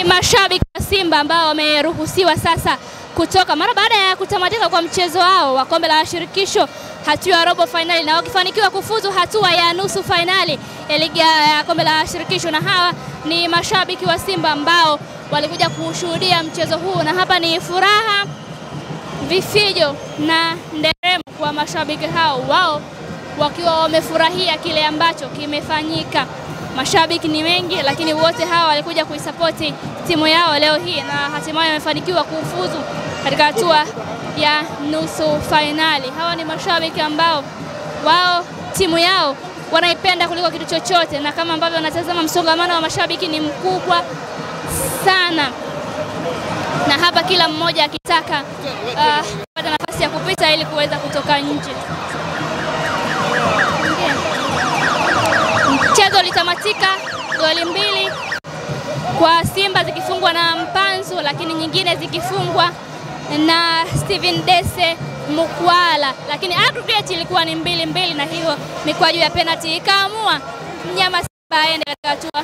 mashabiki wa Simba ambao wameruhusiwa sasa kutoka mara baada ya kutamatika kwa mchezo wao wa kombe la shirikisho hatua ya robo finali, na wakifanikiwa kufuzu hatua ya nusu finali ya ligi ya kombe la shirikisho. Na hawa ni mashabiki wa Simba ambao walikuja kushuhudia mchezo huu, na hapa ni furaha, vifijo na nderemo kwa mashabiki hao, wao wakiwa wamefurahia kile ambacho kimefanyika. Mashabiki ni wengi, lakini wote hawa walikuja kuisapoti timu yao leo hii, na hatimaye wamefanikiwa kufuzu katika hatua ya nusu finali. Hawa ni mashabiki ambao wao timu yao wanaipenda kuliko kitu chochote, na kama ambavyo wanatazama msongamano wa mashabiki ni mkubwa sana, na hapa kila mmoja akitaka kupata nafasi ya kupita ili kuweza kutoka nje. Mchezo ulitamatika goli 2 kwa Simba zikifungwa na Mpanzu, lakini nyingine zikifungwa na Steven Dese Mukwala, lakini aggregate ilikuwa ni 2-2, na hiyo mikwaju ya penalty ikaamua mnyama Simba aende katika hatua